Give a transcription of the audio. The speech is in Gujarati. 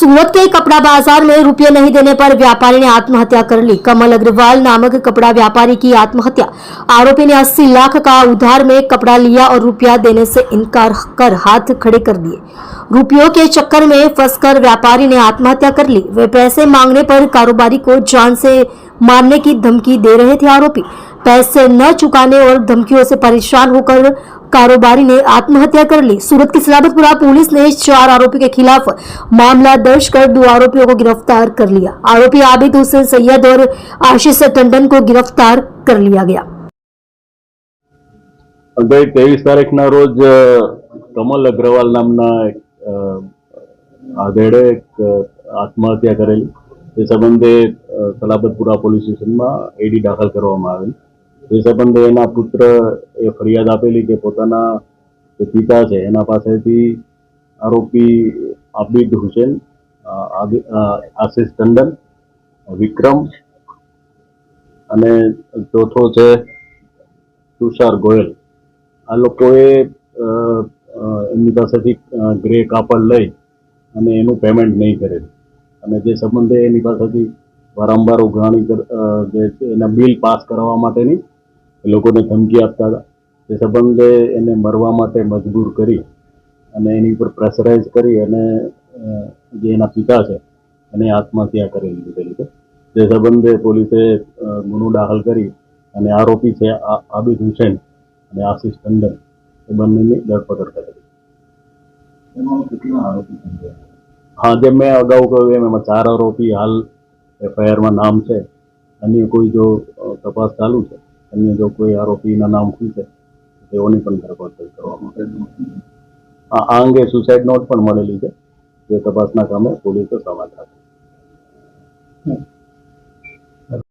सूरत के कपड़ा बाजार में रुपये नहीं देने पर व्यापारी ने आत्महत्या कर ली। कमल अग्रवाल नामक कपड़ा व्यापारी की आत्महत्या। आरोपी ने 80 लाख का उधार में कपड़ा लिया और रुपया देने से इनकार कर हाथ खड़े कर दिए। रुपयों के चक्कर में फंसकर व्यापारी ने आत्महत्या कर ली। वे पैसे मांगने पर कारोबारी को जान से मारने की धमकी दे रहे थे। आरोपी पैसे न चुकाने और धमकियों से परेशान होकर कारोबारी ने आत्महत्या कर ली। सूरत की सलाबतपुरा पुलिस ने 4 आरोपी के खिलाफ मामला दर्ज कर 2 आरोपियों को गिरफ्तार कर लिया। आरोपी आबिद हुसैन सैयद और आशीष टंडन को गिरफ्तार कर लिया गया। गई 23 તારીખના રોજ કમલ અગ્રવાલ નામના એક આધેડે એક આત્મહત્યા કરેલી। એ સંબંધે સલાબતપુરા પોલીસ સ્ટેશનમાં એડી દાખલ કરવામાં આવેલ। એ સંબંધે એના પુત્ર એ ફરિયાદ આપેલી કે પોતાના જે પિતા છે એના પાસેથી આરોપી આબિદ હુસેન, આશિષ ટંડન, વિક્રમ અને ચોથો છે તુષાર ગોયલ, આ લોકોએ એમની પાસેથી ગ્રે કાપડ લઈ અને એનું પેમેન્ટ નહીં કરેલું અને જે સંબંધે એની પાસેથી વારંવાર ઉઘરાણી જે એના બિલ પાસ કરવા માટેની એ લોકોને ધમકી આપતા હતા। તે સંબંધે એને મરવા માટે મજબૂર કરી અને એની ઉપર પ્રેશરાઇઝ કરી અને જે એના પિતા છે એને આત્મહત્યા કરેલી લીધેલી છે। તે સંબંધે પોલીસે ગુનો દાખલ કરી અને આરોપી છે આબિદ હુસેન અને આશિષ ટંડન એ બંનેની ધરપકડ કરેલી। हाँ, जब मैं अगाऊ कहूँ एम 4 आरोपी हाल एफआईआर में नाम है। अन्य कोई जो तपास चालू है, अन्य जो कोई आरोपी ना नाम खुलશે તેઓની પણ ધરપકડ કરવામાં આ અંગે સુસાઇડ નોટ પણ મળેલી છે, જે તપાસના કામે પોલીસે સમાજ રાખે।